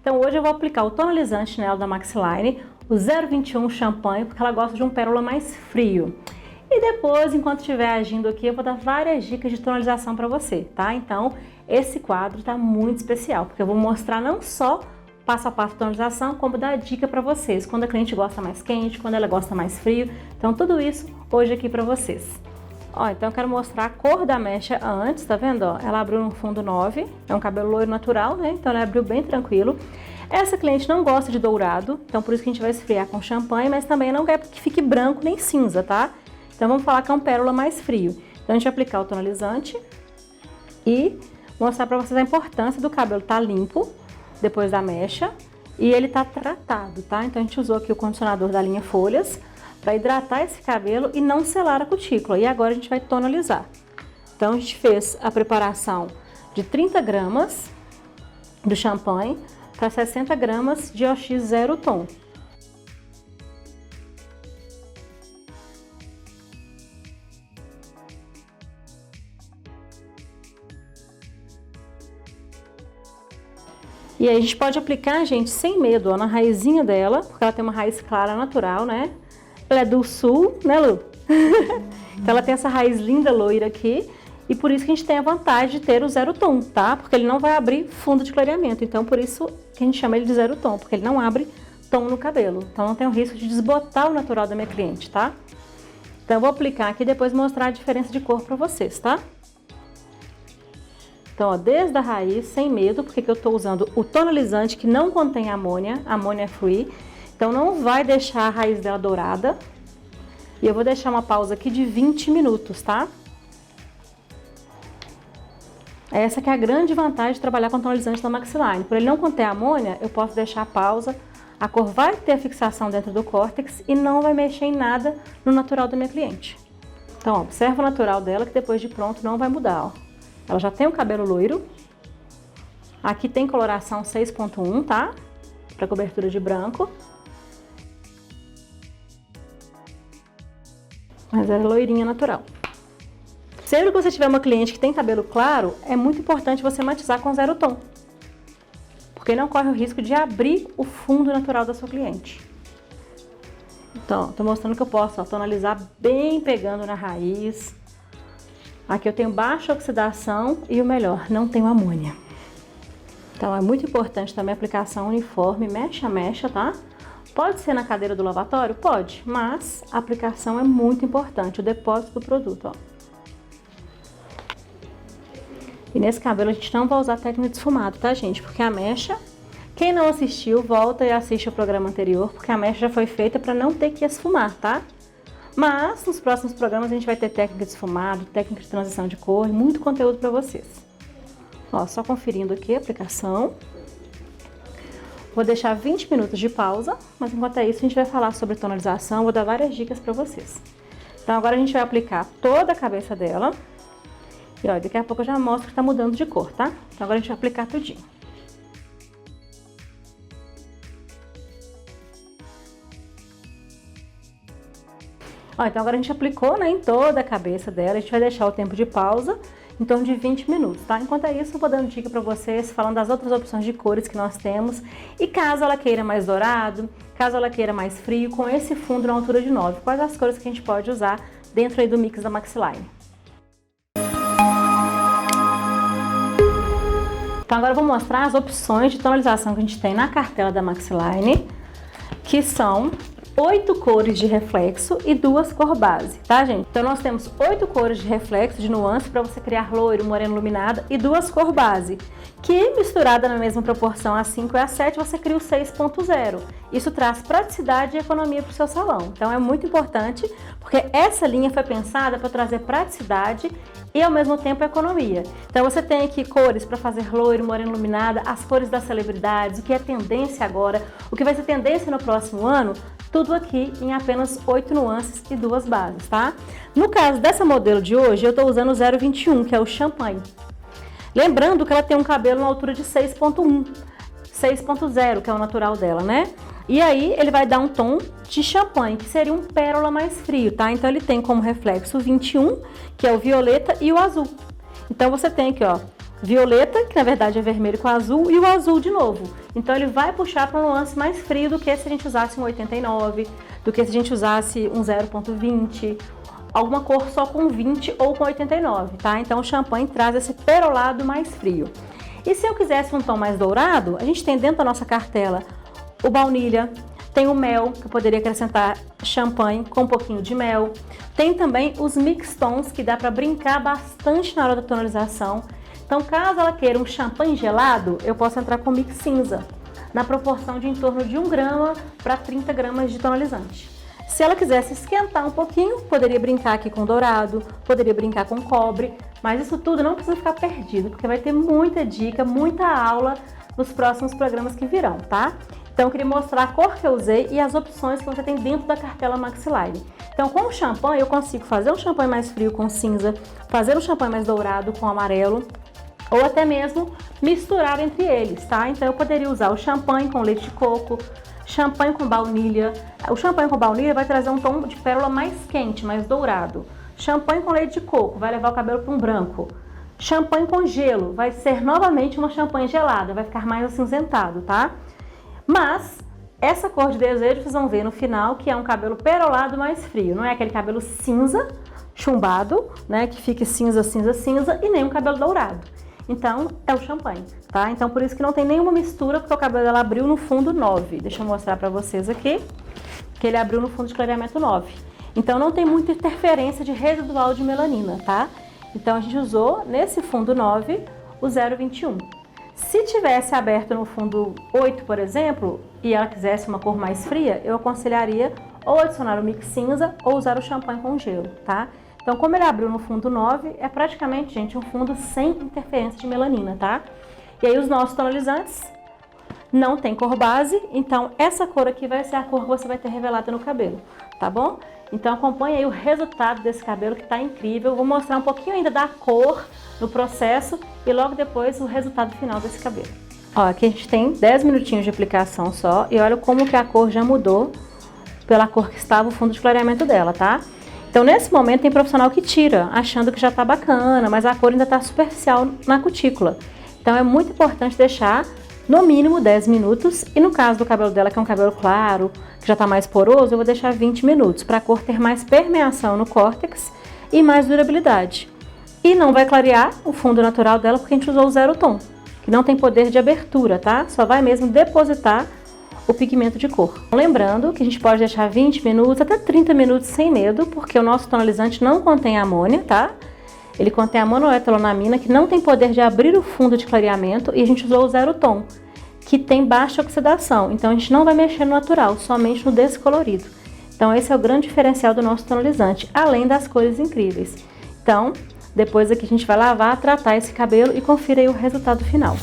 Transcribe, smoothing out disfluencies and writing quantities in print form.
Então hoje eu vou aplicar o tonalizante nela da Maxline, o 021 Champanhe, porque ela gosta de um pérola mais frio. E depois, enquanto estiver agindo aqui, eu vou dar várias dicas de tonalização para você, tá? Então, esse quadro tá muito especial, porque eu vou mostrar não só passo a passo de tonalização, como dar dica para vocês, quando a cliente gosta mais quente, quando ela gosta mais frio. Então, tudo isso hoje aqui para vocês. Ó, então eu quero mostrar a cor da mecha antes, tá vendo? Ó, ela abriu no fundo 9, é um cabelo loiro natural, né? Então ela abriu bem tranquilo. Essa cliente não gosta de dourado, então por isso que a gente vai esfriar com champanhe, mas também não quer que fique branco nem cinza, tá? Então vamos falar que é um pérola mais frio. Então a gente vai aplicar o tonalizante e mostrar pra vocês a importância do cabelo estar limpo depois da mecha e ele tá tratado, tá? Então a gente usou aqui o condicionador da linha Folhas para hidratar esse cabelo e não selar a cutícula. E agora a gente vai tonalizar. Então a gente fez a preparação de 30 gramas do champanhe para 60 gramas de OX Zero Tom. E aí a gente pode aplicar, gente, sem medo, ó, na raizinha dela, porque ela tem uma raiz clara natural, né? Ela é do sul, né, Lu? Então ela tem essa raiz linda, loira aqui, e por isso que a gente tem a vantagem de ter o zero tom, tá? Porque ele não vai abrir fundo de clareamento, então por isso que a gente chama ele de zero tom, porque ele não abre tom no cabelo. Então não tem o risco de desbotar o natural da minha cliente, tá? Então eu vou aplicar aqui e depois mostrar a diferença de cor pra vocês, tá? Então, ó, desde a raiz, sem medo, porque eu tô usando o tonalizante que não contém amônia free. Então, não vai deixar a raiz dela dourada. E eu vou deixar uma pausa aqui de 20 minutos, tá? Essa que é a grande vantagem de trabalhar com tonalizante da Maxline. Por ele não conter amônia, eu posso deixar a pausa. A cor vai ter a fixação dentro do córtex e não vai mexer em nada no natural da minha cliente. Então, ó, observa o natural dela que depois de pronto não vai mudar, ó. Ela já tem o cabelo loiro. Aqui tem coloração 6.1, tá? Para cobertura de branco. Mas é loirinha natural. Sempre que você tiver uma cliente que tem cabelo claro, é muito importante você matizar com zero tom. Porque não corre o risco de abrir o fundo natural da sua cliente. Então, tô mostrando que eu posso, ó, tonalizar bem pegando na raiz. Aqui eu tenho baixa oxidação e o melhor, não tenho amônia. Então é muito importante também a aplicação uniforme, mecha a mecha, tá? Pode ser na cadeira do lavatório? Pode, mas a aplicação é muito importante, o depósito do produto, ó. E nesse cabelo a gente não vai usar técnica de esfumado, tá, gente? Porque a mecha, quem não assistiu, volta e assiste o programa anterior, porque a mecha já foi feita para não ter que esfumar, tá? Mas nos próximos programas a gente vai ter técnica de esfumado, técnica de transição de cor e muito conteúdo para vocês. Ó, só conferindo aqui a aplicação. Vou deixar 20 minutos de pausa, mas enquanto é isso a gente vai falar sobre tonalização, vou dar várias dicas para vocês. Então agora a gente vai aplicar toda a cabeça dela. E ó, daqui a pouco eu já mostro que tá mudando de cor, tá? Então agora a gente vai aplicar tudinho. Ó, então agora a gente aplicou, né, em toda a cabeça dela, a gente vai deixar o tempo de pausa em torno de 20 minutos, tá? Enquanto é isso, eu vou dando dica pra vocês, falando das outras opções de cores que nós temos. E caso ela queira mais dourado, caso ela queira mais frio, com esse fundo na altura de 9, quais as cores que a gente pode usar dentro aí do mix da Maxline. Então agora eu vou mostrar as opções de tonalização que a gente tem na cartela da Maxline, que são 8 cores de reflexo e 2 cor base, tá, gente? Então nós temos 8 cores de reflexo, de nuance, para você criar loiro, moreno, iluminada, e 2 cor base, que misturada na mesma proporção a 5 e a 7, você cria o 6.0. Isso traz praticidade e economia para o seu salão. Então é muito importante, porque essa linha foi pensada para trazer praticidade e ao mesmo tempo economia. Então você tem aqui cores para fazer loiro, moreno, iluminada, as cores das celebridades, o que é tendência agora, o que vai ser tendência no próximo ano, tudo aqui em apenas 8 nuances e 2 bases, tá? No caso dessa modelo de hoje, eu estou usando o 021, que é o champanhe. Lembrando que ela tem um cabelo na altura de 6.1, 6.0, que é o natural dela, né? E aí ele vai dar um tom de champanhe, que seria um pérola mais frio, tá? Então ele tem como reflexo o 21, que é o violeta, e o azul. Então você tem aqui, ó, violeta, que na verdade é vermelho com azul, e o azul de novo. Então ele vai puxar para um nuance mais frio do que se a gente usasse um 89, do que se a gente usasse um 0.20, alguma cor só com 20 ou com 89, tá? Então o champanhe traz esse perolado mais frio. E se eu quisesse um tom mais dourado, a gente tem dentro da nossa cartela o baunilha, tem o mel, que eu poderia acrescentar champanhe com um pouquinho de mel. Tem também os mix tons, que dá para brincar bastante na hora da tonalização. Então, caso ela queira um champanhe gelado, eu posso entrar com mix cinza, na proporção de em torno de 1 grama para 30 gramas de tonalizante. Se ela quisesse esquentar um pouquinho, poderia brincar aqui com dourado, poderia brincar com cobre, mas isso tudo não precisa ficar perdido, porque vai ter muita dica, muita aula nos próximos programas que virão, tá? Então eu queria mostrar a cor que eu usei e as opções que você tem dentro da cartela Maxline. Então com o champanhe eu consigo fazer um champanhe mais frio com cinza, fazer um champanhe mais dourado com amarelo, ou até mesmo misturar entre eles, tá? Então eu poderia usar o champanhe com leite de coco, champanhe com baunilha. O champanhe com baunilha vai trazer um tom de pérola mais quente, mais dourado. Champanhe com leite de coco vai levar o cabelo para um branco. Champanhe com gelo vai ser novamente uma champanhe gelada, vai ficar mais acinzentado, tá? Mas essa cor de desejo vocês vão ver no final que é um cabelo perolado mais frio. Não é aquele cabelo cinza, chumbado, né? Que fique cinza, cinza, cinza, e nem um cabelo dourado. Então, é o champanhe, tá? Então, por isso que não tem nenhuma mistura, porque o cabelo dela abriu no fundo 9. Deixa eu mostrar pra vocês aqui, que ele abriu no fundo de clareamento 9. Então, não tem muita interferência de residual de melanina, tá? Então, a gente usou, nesse fundo 9, o 0,21. Se tivesse aberto no fundo 8, por exemplo, e ela quisesse uma cor mais fria, eu aconselharia ou adicionar o mix cinza ou usar o champanhe com gelo, tá? Então, como ele abriu no fundo 9, é praticamente, gente, um fundo sem interferência de melanina, tá? E aí os nossos tonalizantes não tem cor base, então essa cor aqui vai ser a cor que você vai ter revelada no cabelo, tá bom? Então acompanhe aí o resultado desse cabelo que tá incrível. Vou mostrar um pouquinho ainda da cor no processo e logo depois o resultado final desse cabelo. Ó, aqui a gente tem 10 minutinhos de aplicação só e olha como que a cor já mudou pela cor que estava o fundo de clareamento dela, tá? Então, nesse momento, tem profissional que tira, achando que já tá bacana, mas a cor ainda tá superficial na cutícula. Então, é muito importante deixar, no mínimo, 10 minutos. E no caso do cabelo dela, que é um cabelo claro, que já tá mais poroso, eu vou deixar 20 minutos, para a cor ter mais permeação no córtex e mais durabilidade. E não vai clarear o fundo natural dela, porque a gente usou o zero tom, que não tem poder de abertura, tá? Só vai mesmo depositar o pigmento de cor. Lembrando que a gente pode deixar 20 minutos até 30 minutos sem medo, porque o nosso tonalizante não contém amônia, tá? Ele contém a monoetilonamina, que não tem poder de abrir o fundo de clareamento, e a gente usou o zero tom, que tem baixa oxidação. Então a gente não vai mexer no natural, somente no descolorido. Então esse é o grande diferencial do nosso tonalizante, além das cores incríveis. Então, depois aqui a gente vai lavar, tratar esse cabelo e confira aí o resultado final.